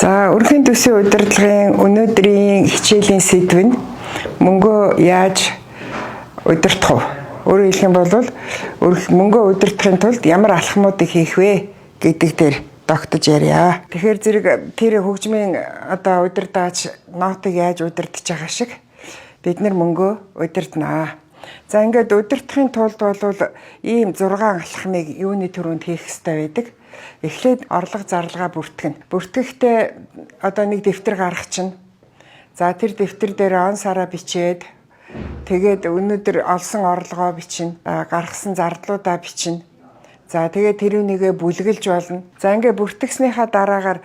За өрхийн төсвийн удирдлагын өнөөдрийн хичээлийн сэдв нь мөнгөө яаж удирдах вэ? Өөрөөр хэлэх юм бол мөнгөө удирдахын тулд ямар алхмуудыг хийх вэ гэдэг дээр тогтож ярья. Тэгэхээр зэрэг тэр хөгжмийн удирдаач нотыг яаж удирдах байгаа шиг бид нар мөнгөө удирднаа. За ингээд удирдахын тулд бол ийм 6 алхмыг юуны төрөнд хийх ёстой байдаг. Эхлээд орлого зарлагаа бүртгэнэ. Бүртгэхдээ нэг дэвтэр гаргах чинь. За тэр дэвтэр дээр он сараа бичээд тэгээд өнөөдөр олсон орлогоо бичнэ. Гаргасан зардлуудаа бичнэ. За тэгээд тэрүүнийгээ бүлгэлж болно. За ингээд бүртгэснийхаа дараагаар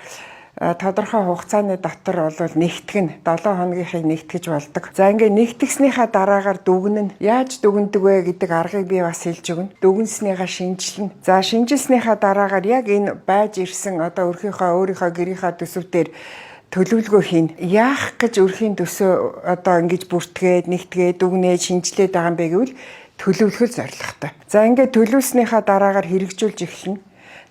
тодорхой хугацааны дотор бол нэгтгэн 7 хоногийнхыг нэгтгэж болдог. За ингээд нэгтгэснийхаа дараагаар дүгнэн. Яаж дүгндэг вэ гэдэг аргыг би бас хэлж өгнө. Дүгнснийхаа шинжилнэ. За шинжилснийхаа дараагаар яг энэ байж ирсэн өөрийнхөө гэрийнхаа төсөвдөр төлөвлөгөө хийнэ. Яах гэж өрхийн төсөө ингэж бүртгээд, нэгтгээд, дүгнээд, шинжилээд байгаа юм бэ гэвэл төлөвлөхөл зорилготой. За ингээд төлөвлөснийхаа дараагаар хэрэгжүүлж эхэлнэ.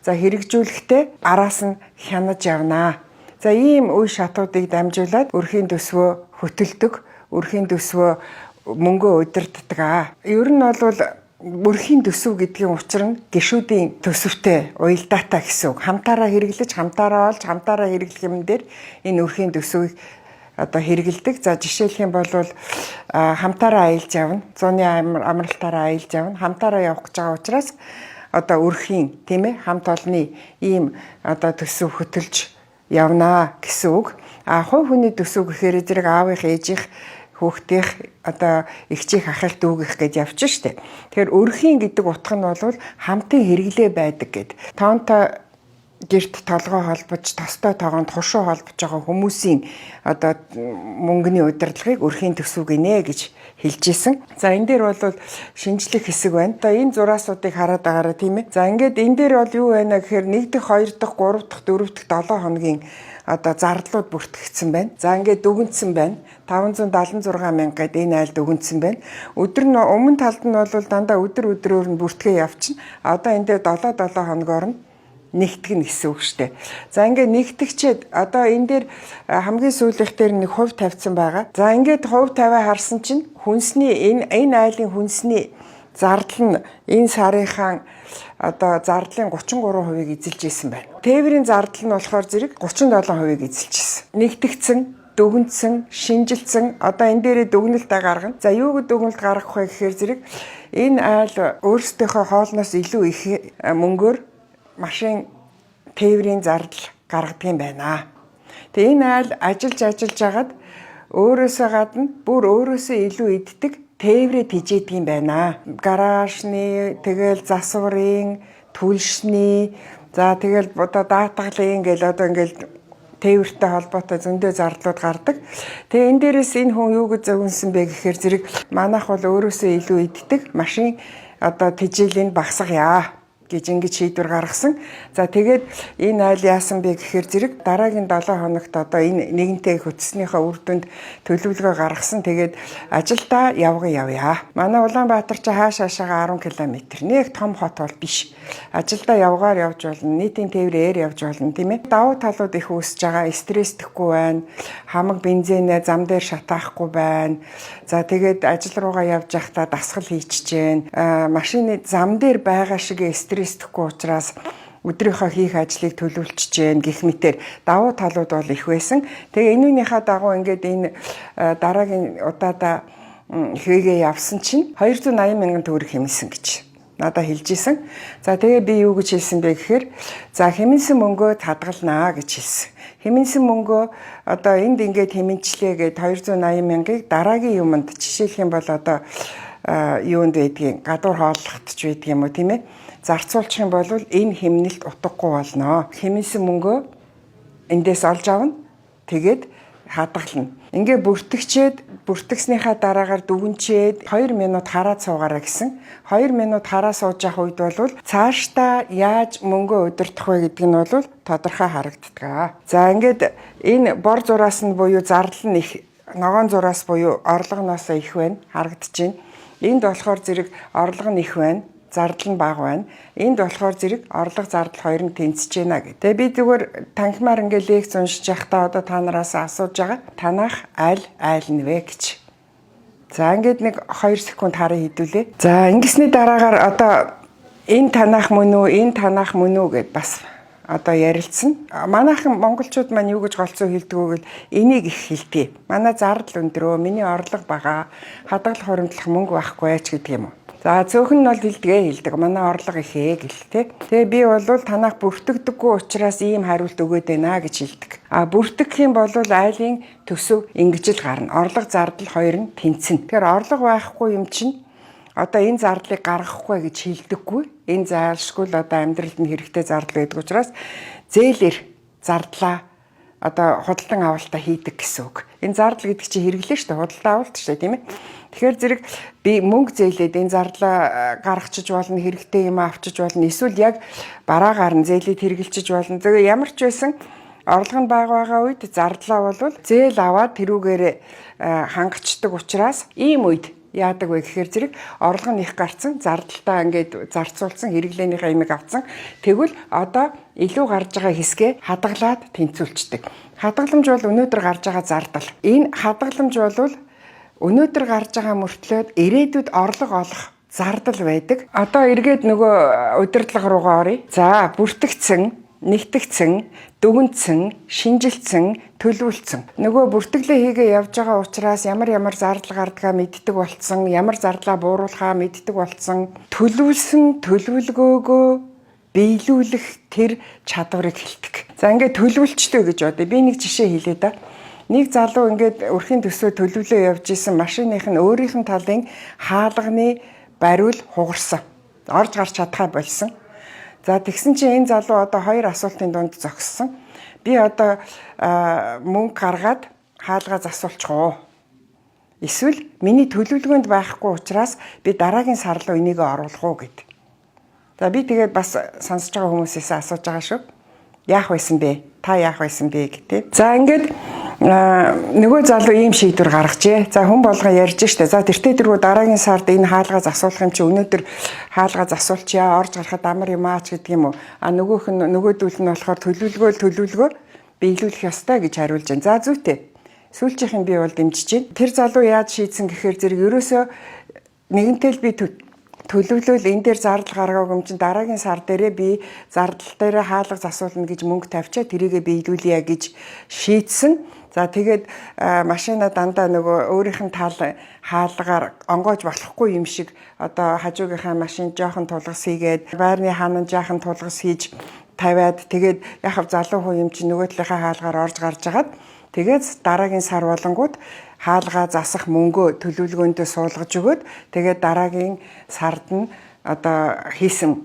За хэрэгжүүлэхдээ араас нь хянаж явнаа. За ийм үе шатуудыг дамжуулаад өрхийн төсвөө хөтөлдөг, өрхийн төсвөө мөнгөө удирддаг. Ер нь бол өрхийн төсөв гэдгийн учир нь гишүүдийн төсөвтэй уялдаатай гэсэн үг. Хамтаараа хэрэглэж, хамтаараа олж, хамтаараа хэрэглэх юм дээр энэ өрхийн төсвийг хэрэгэлдэг. За жишээлх юм бол хамтаараа аялж явна. Зууны амралтаараа аялж явна. Хамтаараа явах гэж байгаа учраас өрхийн хамт олонны ийм төсөв хөтөлж явнаа гэсэн үг. Хувь хүний төсөв гэхээр зэрэг аавынх, ээжийнх, хүүхдийнх эгчийнх, ахих, дүүгийнх гэж явж штэ. Тэгэхээр өрхийн гэдэг утга нь бол хамтын хэрэглээ байдаг гэд. Тоонтой гэрт толгой холбож, тостой тоогонд хушуу холбож байгаа хүмүүсийн мөнгөний удирдлагыг өрхийн төсөв гинэ гэж хэлж исэн. За энэ дээр бол шинжлэх хэсэг байна. Энэ зураасуудыг хараад байгаарай тийм ээ. За ингээд энэ дээр бол юу байна гэхээр 1 дахь, 2 дахь, 3 дахь, 4 дахь 7 хоногийн зардлууд бүртгэгдсэн байна. За ингээд дүгнсэн байна. 576 мянга гэдэг энэ айл дүгнсэн байна. Өдөр нь өмнө талд нь бол дандаа өдрөөр нь бүртгээ явчихна. Энэ дээр 7 хоногоор нь нэгтгэн гэсэн үг шүү дээ. За ингээд нэгтгэгчээд энэ дээр хамгийн сүүлийнх дээр нэг хувь тавьсан байгаа. За ингээд хувь тавиа харсан чинь хүнсний энэ айлын хүнсний зардал нь энэ сарынхаа зардлын 33%-ийг эзэлж исэн байна. Тээврийн зардал нь болохоор зэрэг 37%-ийг эзэлж исэн. Нэгтгэгдсэн, дүгнсэн, шинжилсэн энэ дээрээ дүгнэлтээ гаргана. За юу гэж дүгнэлт гаргах вэ гэхээр зэрэг энэ айл өөрсдийнхөө хоолноос илүү их мөнгөөр машин тээврийн зардал гаргадаг юм байна. Тэгээ энэ айл ажиллаж агаад өөрөөсөө гадна бүр өөрөөсөө илүү иддэг тээврээ тижээдэг юм байна. Гаражны, тэгэл засварын, түлшний, за тэгэл даатгалын ингээл тээвэртэй холбоотой зөндөө зардлууд гардаг. Тэгээ энэ дээрээс энэ хүн юу гэж зөвнсөн бэ гэхээр зэрэг манайх бол өөрөөсөө илүү иддэг машин тижээлийг багасгая гэж ингэж шийдвэр гаргасан. За тэгээд энэ айл яасан бэ гэхээр зэрэг дараагийн 7 хоногт энэ нэгэнтээ хөтснийхээ үр дүнд төлөвлөгөө гаргасан. Тэгээд ажилдаа явъя. Манай Улаанбаатар чи хаашаашаага 10 км. Нэг том хот бол биш. Ажилдаа явгаар явж болно. Нийтийн тээврээр явж болно, тийм ээ. Давуу талууд их үүсэж байгаа. Стресстхгүй байна. Хамаг бензинээ зам дээр шатаахгүй байна. За тэгээд ажил руугаа явж байхдаа дасгал хийчихэж байна. Машины зам дээр байгаа шиг стresстхгүй учраас өдрийнхөө хийх ажлыг төлөвлөж जैन гэх мэтэр давуу талууд бол их байсан. Тэгээ энүүнийхээ дагуу ингээд энэ дараагийн удаадаа хийгээ явсан чинь 280 мянган төгрөг хэмнэсэн гэж надад хэлж исэн. За тэгээ би юу гэж хэлсэн бэ гэхээр за хэмнэсэн мөнгөө хадгалнаа гэж хэлсэн. Хэмнэсэн мөнгөө энд ингээд хэмнэлчлээ гээд 280 мянгаыг дараагийн юмд жишээлх юм бол юунд байдгийг гадуур хооллохт ч байдаг юм уу тийм ээ. Зарцуулчих юм бол энэ хэмнэлт утгагүй болно. Хэмнэсэн мөнгөө эндээс олж авна. Тэгээд хадгална. Ингээ бүртгэснийхаа дараагаар дүгнчээд 2 минут хараад суугаараа гэсэн. 2 минут хараа сууж явах үед бол цаашдаа яаж мөнгөө удирдах вэ гэдэг нь бол тодорхой харагддаг. За ингээд энэ бор зураас нь буюу зардал нь их, ногоон зураас буюу орлогоноос их байна харагдаж байна. Энд болохоор зэрэг орлого нь их байна. зардал нь бага байна. Энд болохоор зэрэг орлого зардал хоёр нь тэнцэж байна гэдэг. Тэгээ би зүгээр танхимаар ингээ лекц уншиж явахдаа одоо та нараас асууж байгаа. Танах аль нэ гэж. За ингээд нэг 2 секунд хараа хийдүүлээ. За ингэсний дараагаар одоо энэ танах мөн үү, энэ танах мөн үү гэд бас одоо ярилцсан. Манайхан монголчууд маань юу гэж голцоо хэлдэг вэ гэвэл энийг их хэлдэг. Манай зардал өндрөө, миний орлого бага, хадгалах хуримтлах мөнгө байхгүй ч гэдэг юм уу. За цөөхөн нь бол хэлдэг. Манай орлого ихээ гэл тэ. Тэгээ би бол танах бүртгэдэггүй учраас ийм хариулт өгөөд байна гэж хэлдэг. Бүртгэх юм бол айлын төсөв ингэж л гарна. Орлого зардал хоёр нь тэнцэнэ. Тэгэхээр орлого байхгүй юм чинь одоо энэ зардлыг гаргахгүй гэж хэлдэггүй. Энэ заалшгүй л одоо амьдралд нь хэрэгтэй зардал байдаг учраас зээлэр зардлаа одоо худалдан авалтаа хийдэг гэсэн үг. Энэ зардал гэдэг чинь хэрэглээ шүү дээ. Худалдан авалт шүү дээ, тийм ээ. Тэгэхээр зэрэг би мөнгө зээлээд энэ зардлаа гаргачих болно, хэрэгтэй юм авчиж болно. Эсвэл яг бараагаар нь зээлээд хэрэгжилчих болно. Тэгээ ямар ч байсан орлого нь бага байгаа үед зардлаа бол зээл аваад тэрүүгээр хангацдаг учраас ийм үед яадаг вэ гэхээр зэрэг орлого нь их гарцсан, зардалтаа ингээд зарцуулсан, хэрэглээнийхээ имийг авсан. Тэгвэл одоо илүү гарч байгаа хэсгээ хадгалаад тэнцүүлчдэг. Хадгаламж бол өнөөдөр гарч байгаа зардал. Энэ хадгаламж бол өнөөдөр гарч байгаа мөртлөөд ирээдүйд орлого олох зардал байдаг. Одоо эргээд нөгөө удирдлага руугаа оръё. За, бүртгэгдсэн, нэгтгэгдсэн, дүгнэлтсэн, шинжилсэн, төлөвлөсөн. Нөгөө бүртгэлээ хийгээ явж байгаа учраас ямар зардал гардгаа мэддэг болцсон, ямар зардлаа бууруулахаа мэддэг болцсон, төлөвлөсөн, төлөвлөгөөгөө биелүүлэх тэр чадварыг хэлдэг. За ингээд төлөвлөлттэй гэж бодъё. Би нэг жишээ хэлье да. Нэг залуу ингээд өрхийн төсөө төлөвлөө явж исэн машиных нь өөрийнх нь талын хаалганы бариул хугарсан. Орж гарч чадхаа болсон. За тэгсэн чинь энэ залуу одоо 2 асуултын дунд зогссон. Би одоо мөнгө гаргаад хаалгаа засуулчих уу? Эсвэл миний төлөвлөгөөнд байхгүй учраас би дараагийн сар руу энийг оруулах уу гэд. За би тэгээд бас сонсож байгаа хүмүүсээс асууж байгаа шүү. Яах байсан бэ? Та яах байсан бэ гэдэг. За ингээд нөгөө залуу ийм шийдвэр гаргажээ. За хүн болгон ярьж штэ. За тэртээ дэргүү дараагийн сард энэ хаалгаа засуулах юм чи өнөөдөр хаалгаа засуулчаа, орж гарахад амар юм аач гэдэг юм уу. Нөгөөдүүл нь болохоор төлөвлөгөө биелүүлэх ёстой гэж хариулж байна. За зүйтэй. Сүүлчийнх нь би бол дэмжиж байна. Тэр залуу яаж шийдсэн гэхээр зэрэг ерөөсөө нэгэнтэй л би төлөвлөл энэ дээр зардал гаргаагүй юм чинь дараагийн сар дээрээ би зардал дээрээ хаалга засуулна гэж мөнгө тавьчаа тэрийгэ биелүүлье гэж шийдсэн. За тэгээд машина дандаа нөгөө өөрийнх нь тал хаалгаар онгоож болохгүй юм шиг одоо хажуугийнхаа машин жоохон тулгас хийгээд байрны хаанан жаахан тулгас хийж тавиад тэгээд яхав залуу хүн юм чинь нөгөө талынхаа хаалгаар орж гарч агаад тэгээд дараагийн сар болонгууд хаалгаа засах мөнгөө төлөвлөгөөндөө суулгаж өгөөд тэгээд дараагийн сард нь одоо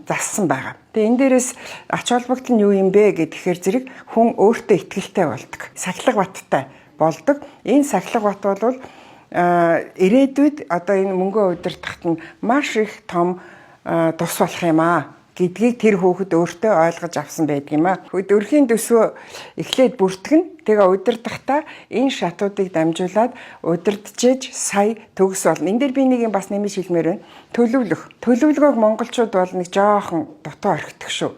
зассан байгаа. Тэгээ энэ дээрээс ач холбогдол нь юу юм бэ гэхээр зэрэг хүн өөртөө итгэлтэй болдог. Сахилга баттай болдог. Энэ сахилга бат бол ирээдүйд одоо энэ мөнгөө удирдахад нь маш их том тус болох юм аа гэдгийг тэр хүүхэд өөртөө ойлгож авсан байдаг юм аа. Өрхийн төсвөө эхлээд бүртгэн тэгээ удирдахдаа энэ шатуудыг дамжуулаад удирдчиж сая төгс болно. Энд дээр би нэг юм бас нэмж хэлмээр байна. Төлөвлөгөөг монголчууд бол нэг жоохон дутуу орхидог шүү.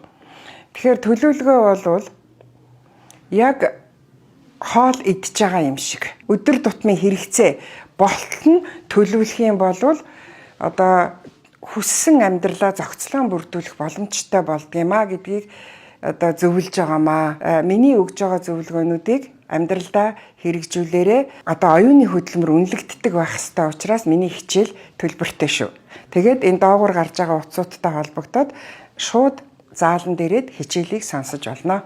Тэгэхээр төлөвлөгөө бол яг хоол идж байгаа юм шиг. Өдөр тутмын хэрэгцээ болтол нь төлөвлөх юм бол одоо хүссэн амьдралаа зохицлон бүрдүүлэх боломжтой болдгийм а гэдгийг одоо зөвлөж байгаамаа. Миний өгж байгаа зөвлөгөөнүүдийг амьдралдаа хэрэгжүүлээрээ одоо оюуны хөдөлмөр үнэлэгддэг байх ёстой учраас миний хичээл төлбөртэй шүү. Тэгээд энэ доогуур гарч байгаа утсуудтай холбогдоод шууд заалан дээрээд хичээлийг сонсож болно.